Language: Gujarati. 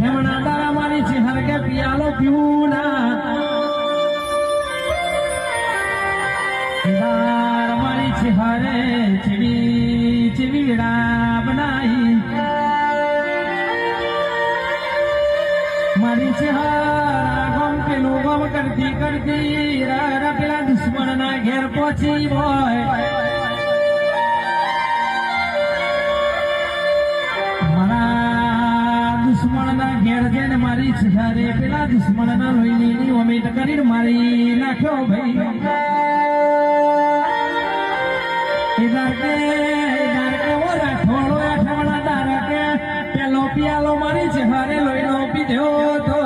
ઠેમણા દારા મારી છે હર કે પિયાલો પીવું ના મારી છે હરે ચીવી ચીવીડા બનાઈ મારી છે હર ગમ પેલું ગમ કરતી કરતી પેલા દુશ્મન ના ઘેર પહોંચી હોય દુશ્મન ના ઘેર જઈને મારી છે પેલા દુશ્મન ના લોહીની ઓમેટ કરીને મારી નાખ્યો ભાઈ રાઠોડો ઠેમણા દારા કે પેલો પિયાલો મારી છે હારે લોહીનો પીધો તો